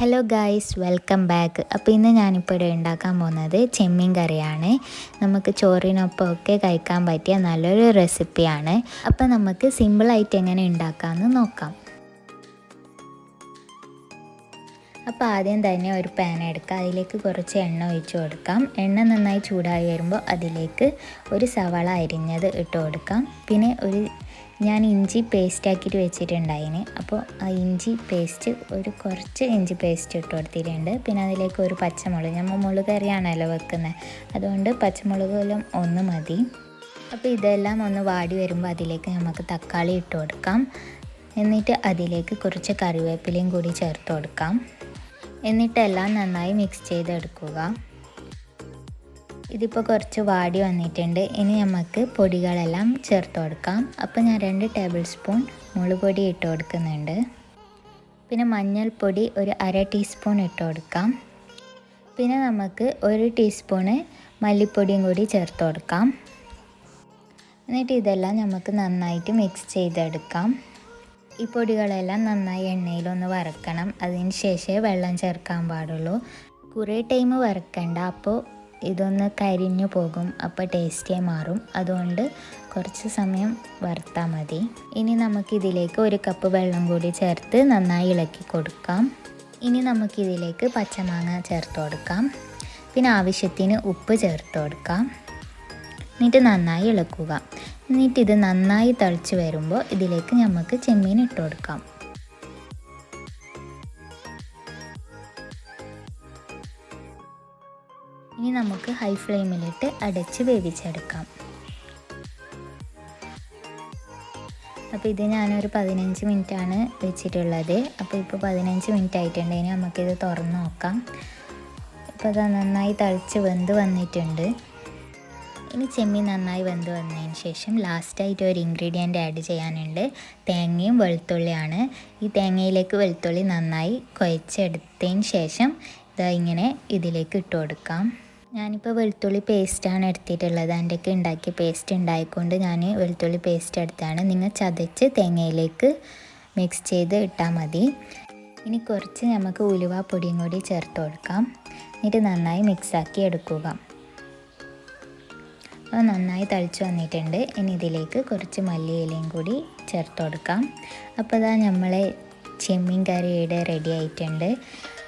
Hello guys, welcome back. അപ്പോൾ ഇന്ന് ഞാനിപ്പോൾ ഇവിടെ ഉണ്ടാക്കാൻ പോകുന്നത് ചെമ്മീൻ കറിയാണ്. നമുക്ക് ചോറിനൊപ്പം ഒക്കെ കഴിക്കാൻ പറ്റിയ നല്ലൊരു റെസിപ്പിയാണ്. അപ്പോൾ നമുക്ക് സിമ്പിളായിട്ട് എങ്ങനെ ഉണ്ടാക്കാമെന്ന് നോക്കാം. അപ്പോൾ ആദ്യം തന്നെ ഒരു പാൻ എടുക്കുക, അതിലേക്ക് കുറച്ച് എണ്ണ ഒഴിച്ച് കൊടുക്കാം. എണ്ണ നന്നായി ചൂടായി വരുമ്പോൾ അതിലേക്ക് ഒരു സവാള അരിഞ്ഞത് ഇട്ട് കൊടുക്കാം. പിന്നെ ഞാൻ ഇഞ്ചി പേസ്റ്റ് ആക്കിയിട്ട് വെച്ചിട്ടുണ്ടായിന്, അപ്പോൾ ആ ഇഞ്ചി പേസ്റ്റ് കുറച്ച് ഇഞ്ചി പേസ്റ്റ് ഇട്ട് കൊടുത്തിട്ടുണ്ട്. പിന്നെ അതിലേക്ക് ഒരു പച്ചമുളക്, നമ്മൾ മുളക് കറിയാണല്ലോ വെക്കുന്നത്, അതുകൊണ്ട് പച്ചമുളകെല്ലാം ഒന്ന് മതി. അപ്പോൾ ഇതെല്ലാം ഒന്ന് വാടി വരുമ്പോൾ അതിലേക്ക് നമുക്ക് തക്കാളി ഇട്ട് കൊടുക്കാം. എന്നിട്ട് അതിലേക്ക് കുറച്ച് കറിവേപ്പിലയും കൂടി ചേർത്ത് കൊടുക്കാം. എന്നിട്ടെല്ലാം നന്നായി മിക്സ് ചെയ്തെടുക്കുക. ഇതിപ്പോൾ കുറച്ച് വാടി വന്നിട്ടുണ്ട്. ഇനി നമുക്ക് പൊടികളെല്ലാം ചേർത്ത് കൊടുക്കാം. അപ്പോൾ ഞാൻ 2 ടേബിൾ സ്പൂൺ മുളക് പൊടി ഇട്ട് കൊടുക്കുന്നുണ്ട്. പിന്നെ മഞ്ഞൾപ്പൊടി ഒരു 1/2 ടീസ്പൂൺ ഇട്ട് കൊടുക്കാം. പിന്നെ നമുക്ക് 1 ടീസ്പൂണ് മല്ലിപ്പൊടിയും കൂടി ചേർത്ത് കൊടുക്കാം. എന്നിട്ട് ഇതെല്ലാം നമുക്ക് നന്നായിട്ട് മിക്സ് ചെയ്തെടുക്കാം. ഈ പൊടികളെല്ലാം നന്നായി എണ്ണയിലൊന്ന് വറുക്കണം. അതിന് ശേഷമേ വെള്ളം ചേർക്കാൻ പാടുള്ളൂ. കുറേ ടൈം വറുക്കണ്ട, അപ്പോൾ ഇതൊന്ന് കരിഞ്ഞു പോകും, അപ്പോൾ ടേസ്റ്റേ മാറും. അതുകൊണ്ട് കുറച്ച് സമയം വറുത്താൽ മതി. ഇനി നമുക്കിതിലേക്ക് 1 കപ്പ് വെള്ളം കൂടി ചേർത്ത് നന്നായി ഇളക്കി കൊടുക്കാം. ഇനി നമുക്കിതിലേക്ക് പച്ചമാങ്ങ ചേർത്ത് കൊടുക്കാം. പിന്നെ ആവശ്യത്തിന് ഉപ്പ് ചേർത്ത് കൊടുക്കാം. എന്നിട്ട് നന്നായി ഇളക്കുക. എന്നിട്ട് ഇത് നന്നായി തിളച്ച് വരുമ്പോൾ ഇതിലേക്ക് നമുക്ക് ചെമ്മീൻ ഇട്ട് കൊടുക്കാം. ഇനി നമുക്ക് ഹൈ ഫ്ലെയിമിലിട്ട് അടച്ച് വേവിച്ചെടുക്കാം. അപ്പോൾ ഇത് ഞാനൊരു 15 മിനിറ്റാണ് വെച്ചിട്ടുള്ളത്. അപ്പോൾ ഇപ്പോൾ 15 മിനിറ്റ് ആയിട്ടുണ്ട്. ഇനി നമുക്കിത് തുറന്ന് നോക്കാം. ഇപ്പോൾ അത് നന്നായി തിളച്ച് വെന്ത് വന്നിട്ടുണ്ട്. ഇനി ചെമ്മീൻ നന്നായി വെന്ത് വന്നതിന് ശേഷം ലാസ്റ്റായിട്ട് ഒരു ഇൻഗ്രീഡിയൻ്റ് ആഡ് ചെയ്യാനുണ്ട്. തേങ്ങയും വെളുത്തുള്ളിയാണ്. ഈ തേങ്ങയിലേക്ക് വെളുത്തുള്ളി നന്നായി കുഴച്ചെടുത്തതിന് ശേഷം ഇങ്ങനെ ഇതിലേക്ക് ഇട്ട് കൊടുക്കാം. ഞാനിപ്പോൾ വെളുത്തുള്ളി പേസ്റ്റാണ് എടുത്തിട്ടുള്ളത്. എൻ്റെയൊക്കെ ഉണ്ടാക്കിയ പേസ്റ്റ് ഉണ്ടായിക്കൊണ്ട് ഞാൻ വെളുത്തുള്ളി പേസ്റ്റ് എടുത്താണ്. നിങ്ങൾ ചതച്ച് തേങ്ങയിലേക്ക് മിക്സ് ചെയ്ത് ഇട്ടാൽ മതി. ഇനി കുറച്ച് നമുക്ക് ഉലുവാപ്പൊടിയും കൂടി ചേർത്ത് കൊടുക്കാം. എന്നിട്ട് നന്നായി മിക്സാക്കി എടുക്കുക. അപ്പോൾ നന്നായി തിളച്ച് വന്നിട്ടുണ്ട്. ഇനി ഇതിലേക്ക് കുറച്ച് മല്ലിയിലയും കൂടി ചേർത്ത് കൊടുക്കാം. അപ്പോൾ ഇതാ നമ്മളെ ചെമ്മീൻ കറി ഇവിടെ റെഡി ആയിട്ടുണ്ട്.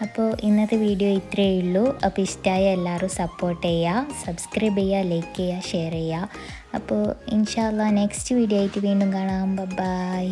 അപ്പോൾ ഇന്നത്തെ വീഡിയോ ഇത്രയേ ഉള്ളൂ. അപ്പോൾ ഇഷ്ടമായ എല്ലാവരും സപ്പോർട്ട് ചെയ്യുക, സബ്സ്ക്രൈബ് ചെയ്യുക, ലൈക്ക് ചെയ്യുക, ഷെയർ ചെയ്യുക. അപ്പോൾ ഇൻഷാ അല്ലാഹ് നെക്സ്റ്റ് വീഡിയോ ആയിട്ട് വീണ്ടും കാണാം. ബൈ.